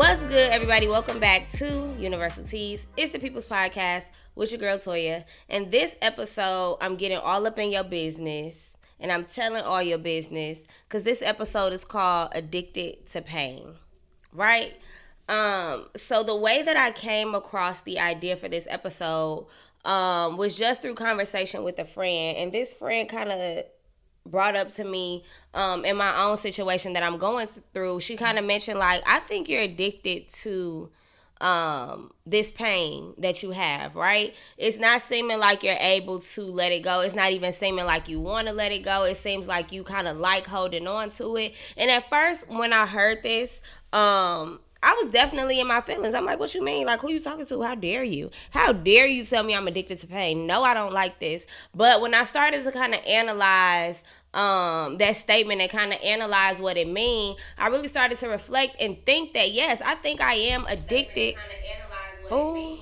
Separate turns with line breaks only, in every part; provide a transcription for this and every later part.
What's good, everybody? Welcome back to Universal Teas. It's the People's Podcast with your girl Toya. And this episode, I'm getting all up in your business, and I'm telling all your business because this episode is called Addicted to Pain, right? So the way that I came across the idea for this episode was just through conversation with a friend, and this friend kind of brought up to me in my own situation that I'm going through. She kind of mentioned, like, I think you're addicted to this pain that you have, right? It's not seeming like you're able to let it go. It's not even seeming like you want to let it go. It seems like you kind of like holding on to it. And at first, when I heard this, I was definitely in my feelings. I'm like, what you mean? Like, who you talking to? How dare you? How dare you tell me I'm addicted to pain? No, I don't like this. But when I started to kind of analyze that statement and kind of analyze what it means, I really started to reflect and think that, yes, I think I am addicted. Oh,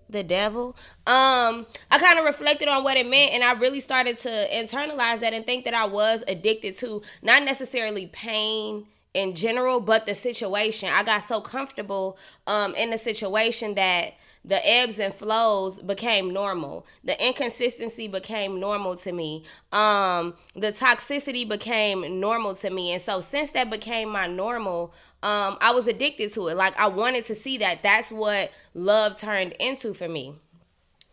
the devil. I kind of reflected on what it meant, and I really started to internalize that and think that I was addicted to not necessarily pain in general, but the situation. I got so comfortable in the situation that the ebbs and flows became normal. The inconsistency became normal to me. The toxicity became normal to me. And so since that became my normal, I was addicted to it. Like, I wanted to see that. That's what love turned into for me.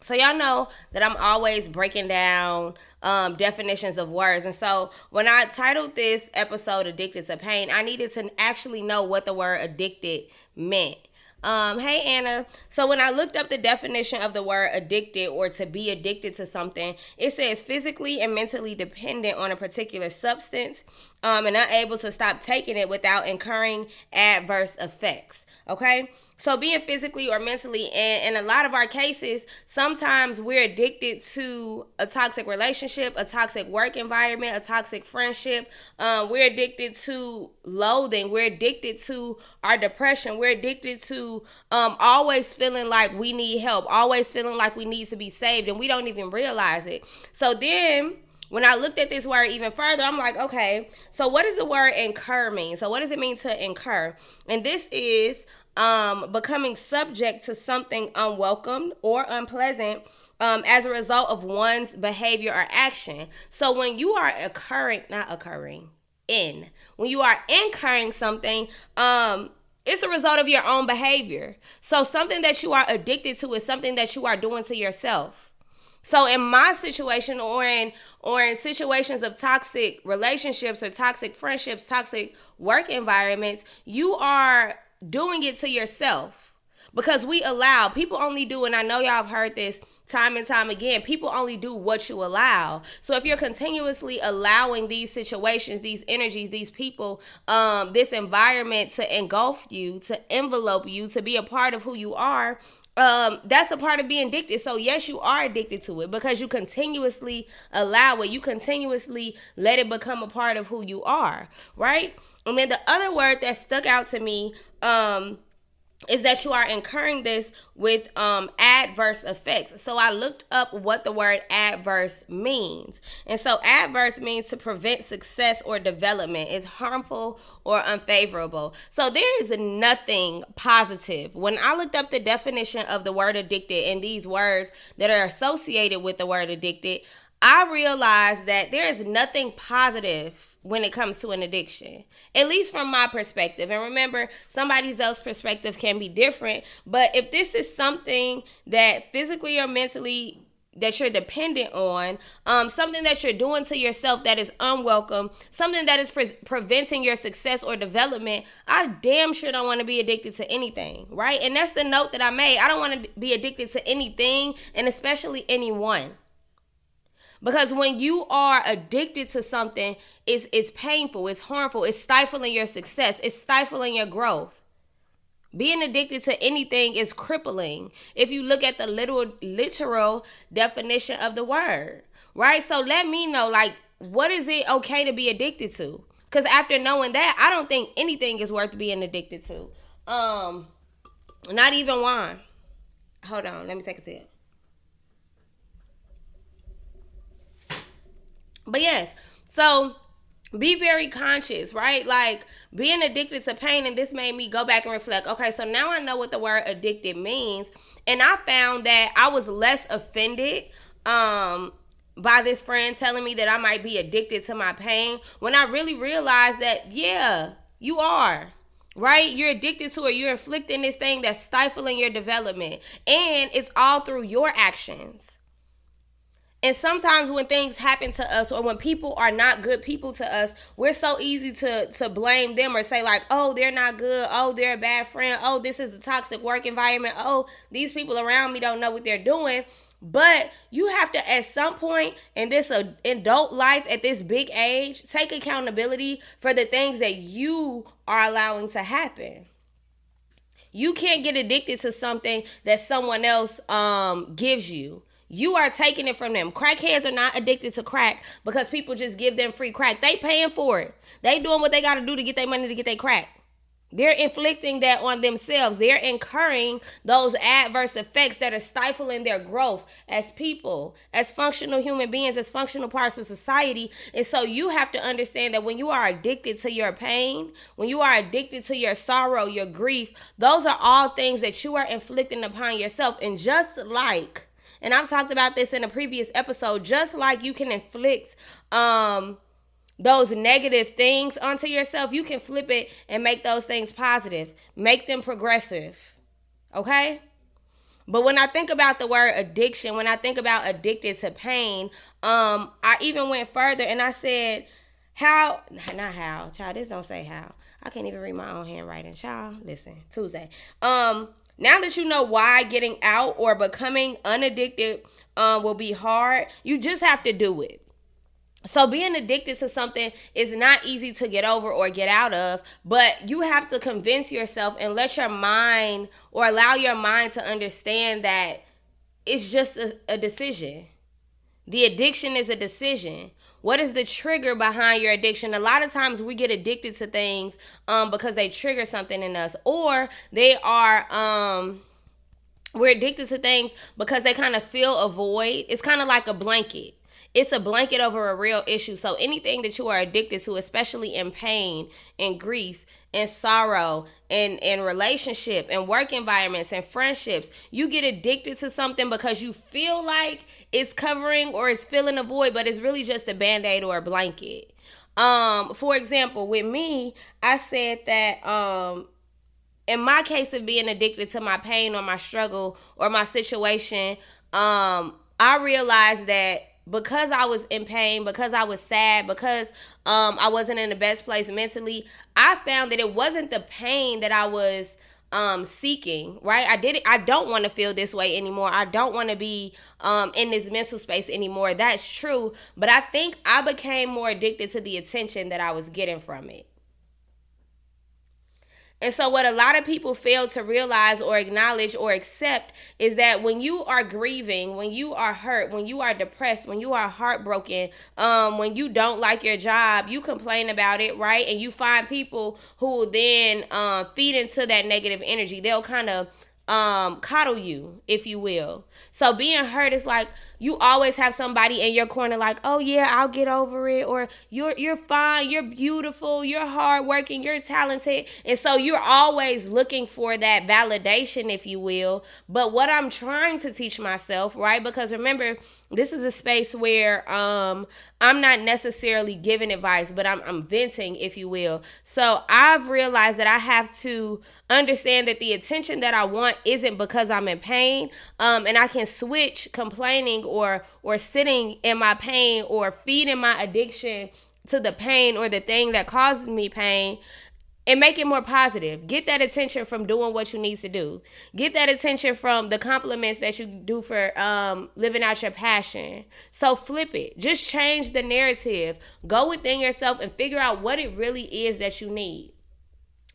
So y'all know that I'm always breaking down definitions of words. And so when I titled this episode Addicted to Pain, I needed to actually know what the word addicted meant. Hey Anna. So when I looked up the definition of the word addicted, or to be addicted to something, it says physically and mentally dependent on a particular substance, and unable to stop taking it without incurring adverse effects. Okay, so being physically or mentally, in a lot of our cases, sometimes we're addicted to a toxic relationship, a toxic work environment, a toxic friendship. We're addicted to loathing. We're addicted to our depression. We're addicted to always feeling like we need help, always feeling like we need to be saved, and we don't even realize it. So then, when I looked at this word even further, I'm like, okay, so what does the word incur mean? So what does it mean to incur? And this is becoming subject to something unwelcome or unpleasant as a result of one's behavior or action. So when you are when you are incurring something, it's a result of your own behavior. So something that you are addicted to is something that you are doing to yourself. So in my situation, or in situations of toxic relationships or toxic friendships, toxic work environments, you are doing it to yourself, because we allow people only do, and I know y'all have heard this time and time again, people only do what you allow. So if you're continuously allowing these situations, these energies, these people, this environment to engulf you, to envelope you, to be a part of who you are, that's a part of being addicted. So yes, you are addicted to it because you continuously allow it. You continuously let it become a part of who you are, right? And then the other word that stuck out to me is that you are incurring this with adverse effects. So I looked up what the word adverse means. And so adverse means to prevent success or development. It's harmful or unfavorable. So there is nothing positive. When I looked up the definition of the word addicted and these words that are associated with the word addicted, I realized that there is nothing positive when it comes to an addiction, at least from my perspective. And remember, somebody else's perspective can be different. But if this is something that physically or mentally that you're dependent on, something that you're doing to yourself that is unwelcome, something that is preventing your success or development, I damn sure don't want to be addicted to anything, right? And that's the note that I made. I don't want to be addicted to anything, and especially anyone. Because when you are addicted to something, it's painful, it's harmful, it's stifling your success, it's stifling your growth. Being addicted to anything is crippling if you look at the literal definition of the word, right? So let me know, like, what is it okay to be addicted to? Because after knowing that, I don't think anything is worth being addicted to. Not even wine. Hold on, let me take a sip. But yes, so Be very conscious, right? Like being addicted to pain, and this made me go back and reflect. Okay, so now I know what the word addicted means, and I found that I was less offended by this friend telling me that I might be addicted to my pain when I really realized that, yeah, you are. Right? You're addicted to it. You're inflicting this thing that's stifling your development. And it's all through your actions. And sometimes when things happen to us, or when people are not good people to us, we're so easy to blame them or say like, oh, they're not good. Oh, they're a bad friend. Oh, this is a toxic work environment. Oh, these people around me don't know what they're doing. But you have to, at some point in this adult life, at this big age, take accountability for the things that you are allowing to happen. You can't get addicted to something that someone else gives you. You are taking it from them. Crackheads are not addicted to crack because people just give them free crack. They paying for it. They doing what they got to do to get their money to get their crack. They're inflicting that on themselves. They're incurring those adverse effects that are stifling their growth as people, as functional human beings, as functional parts of society. And so you have to understand that when you are addicted to your pain, when you are addicted to your sorrow, your grief, those are all things that you are inflicting upon yourself. And just like, and I've talked about this in a previous episode, just like you can inflict those negative things onto yourself, you can flip it and make those things positive. Make them progressive. Okay? But when I think about the word addiction, when I think about addicted to pain, I even went further and I said, not how, child, this don't say how. I can't even read my own handwriting, child. Listen, Tuesday. Now that you know why getting out or becoming unaddicted will be hard, you just have to do it. So being addicted to something is not easy to get over or get out of, but you have to convince yourself and let your mind, or allow your mind to understand that it's just a decision. The addiction is a decision. What is the trigger behind your addiction? A lot of times we get addicted to things because they trigger something in us, or they are we're addicted to things because they kind of fill a void. It's kind of like a blanket. It's a blanket over a real issue. So anything that you are addicted to, especially in pain and grief and sorrow and relationship and work environments and friendships, you get addicted to something because you feel like it's covering or it's filling a void, but it's really just a Band-Aid or a blanket. For example, with me, I said that in my case of being addicted to my pain or my struggle or my situation, I realized that because I was in pain, because I was sad, because I wasn't in the best place mentally, I found that it wasn't the pain that I was seeking, right? I don't want to feel this way anymore. I don't want to be in this mental space anymore. That's true. But I think I became more addicted to the attention that I was getting from it. And so what a lot of people fail to realize or acknowledge or accept is that when you are grieving, when you are hurt, when you are depressed, when you are heartbroken, when you don't like your job, you complain about it, right? And you find people who will then feed into that negative energy. They'll kind of coddle you, if you will. So being hurt is like you always have somebody in your corner like, oh yeah, I'll get over it, or you're fine, you're beautiful, you're hardworking, you're talented. And so you're always looking for that validation, if you will. But what I'm trying to teach myself, right? Because remember, this is a space where I'm not necessarily giving advice, but I'm venting, if you will. So I've realized that I have to understand that the attention that I want isn't because I'm in pain, and I can switch complaining or sitting in my pain or feeding my addiction to the pain or the thing that causes me pain and make it more positive. Get that attention from doing what you need to do. Get that attention from the compliments that you do for living out your passion. So flip it. Just change the narrative. Go within yourself and figure out what it really is that you need.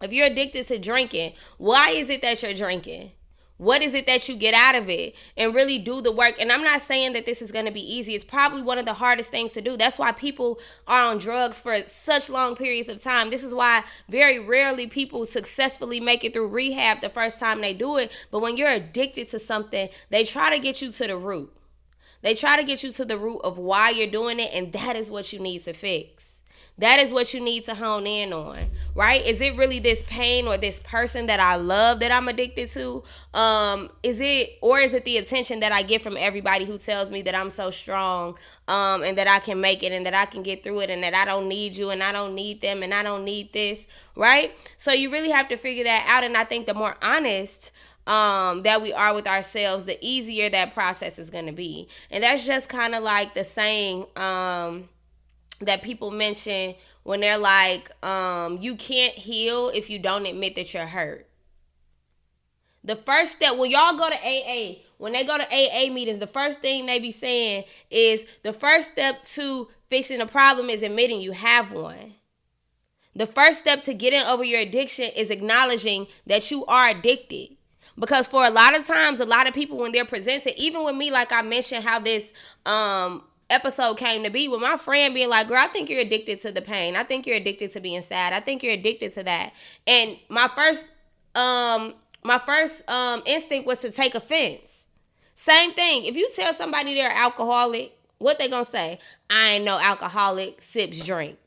If you're addicted to drinking, why is it that you're drinking? What is it that you get out of it? And really do the work. And I'm not saying that this is going to be easy. It's probably one of the hardest things to do. That's why people are on drugs for such long periods of time. This is why very rarely people successfully make it through rehab the first time they do it. But when you're addicted to something, they try to get you to the root. They try to get you to the root of why you're doing it, and that is what you need to fix. That is what you need to hone in on, right? Is it really this pain or this person that I love that I'm addicted to? Is it the attention that I get from everybody who tells me that I'm so strong, and that I can make it and that I can get through it and that I don't need you and I don't need them and I don't need this, right? So you really have to figure that out. And I think the more honest that we are with ourselves, the easier that process is going to be. And that's just kind of like the saying, that people mention when they're like, you can't heal if you don't admit that you're hurt. The first step, when y'all go to AA, when they go to AA meetings, the first thing they be saying is the first step to fixing a problem is admitting you have one. The first step to getting over your addiction is acknowledging that you are addicted. Because for a lot of times, a lot of people, when they're presented, even with me, like I mentioned how this episode came to be, with my friend being like, girl, I think you're addicted to the pain. I think you're addicted to being sad. I think you're addicted to that. And my first instinct was to take offense. Same thing. If you tell somebody they're alcoholic, what they gonna say? I ain't no alcoholic, sips drink.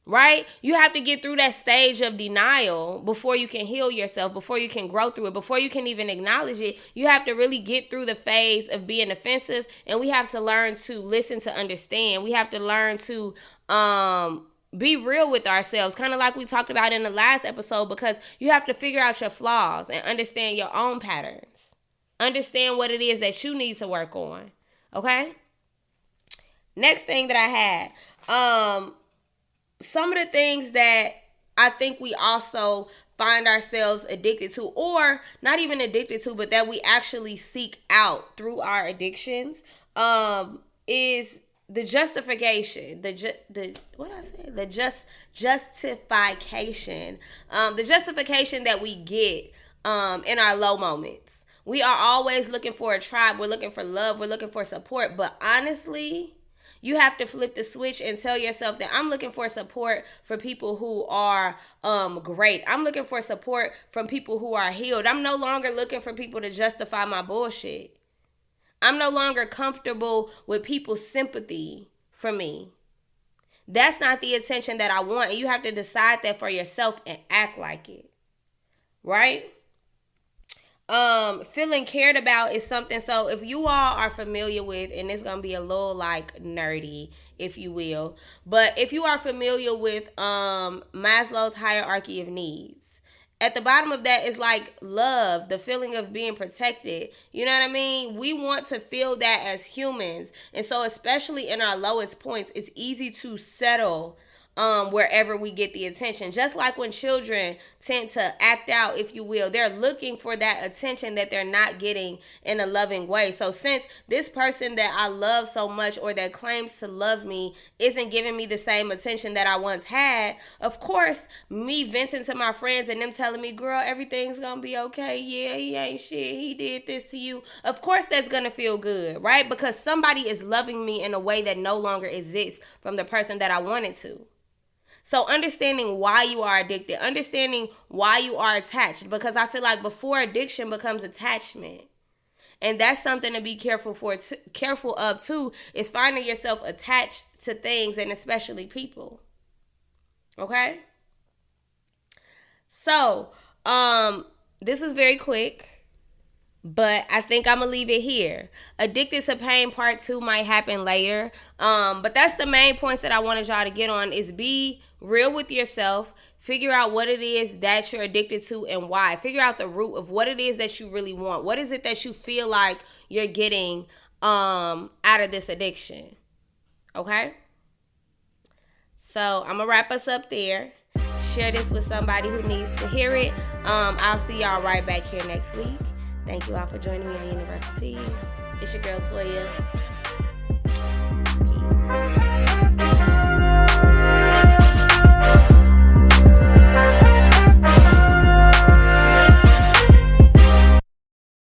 Right? You have to get through that stage of denial before you can heal yourself, before you can grow through it, before you can even acknowledge it. You have to really get through the phase of being offensive, and we have to learn to listen to understand. We have to learn to be real with ourselves, kind of like we talked about in the last episode, because you have to figure out your flaws and understand your own patterns. Understand what it is that you need to work on. Okay? Next thing that I had, some of the things that I think we also find ourselves addicted to, or not even addicted to, but that we actually seek out through our addictions, is the justification, the justification that we get in our low moments. We are always looking for a tribe. We're looking for love. We're looking for support. But honestly, you have to flip the switch and tell yourself that I'm looking for support for people who are great. I'm looking for support from people who are healed. I'm no longer looking for people to justify my bullshit. I'm no longer comfortable with people's sympathy for me. That's not the attention that I want. And you have to decide that for yourself and act like it. Right? Feeling cared about is something. So if you all are familiar with, and it's gonna be a little like nerdy, if you will, but if you are familiar with Maslow's hierarchy of needs, at the bottom of that is like love, the feeling of being protected. You know what I mean? We want to feel that as humans, and so especially in our lowest points, it's easy to settle wherever we get the attention. Just like when children tend to act out, if you will, they're looking for that attention that they're not getting in a loving way. So since this person that I love so much, or that claims to love me, isn't giving me the same attention that I once had, of course, me venting to my friends and them telling me, girl, everything's gonna be okay. Yeah, he ain't shit. He did this to you. Of course, that's gonna feel good, right? Because somebody is loving me in a way that no longer exists from the person that I wanted to. So understanding why you are addicted, understanding why you are attached, because I feel like before addiction becomes attachment, and that's something to be careful of too, is finding yourself attached to things, and especially people. Okay? So, this was very quick, but I think I'm going to leave it here. Addicted to Pain Part 2 might happen later. But that's the main points that I wanted y'all to get on, is be real with yourself. Figure out what it is that you're addicted to and why. Figure out the root of what it is that you really want. What is it that you feel like you're getting out of this addiction? Okay? So I'm going to wrap us up there. Share this with somebody who needs to hear it. I'll see y'all right back here next week. Thank you all for joining me on Universities. It's your girl Toya.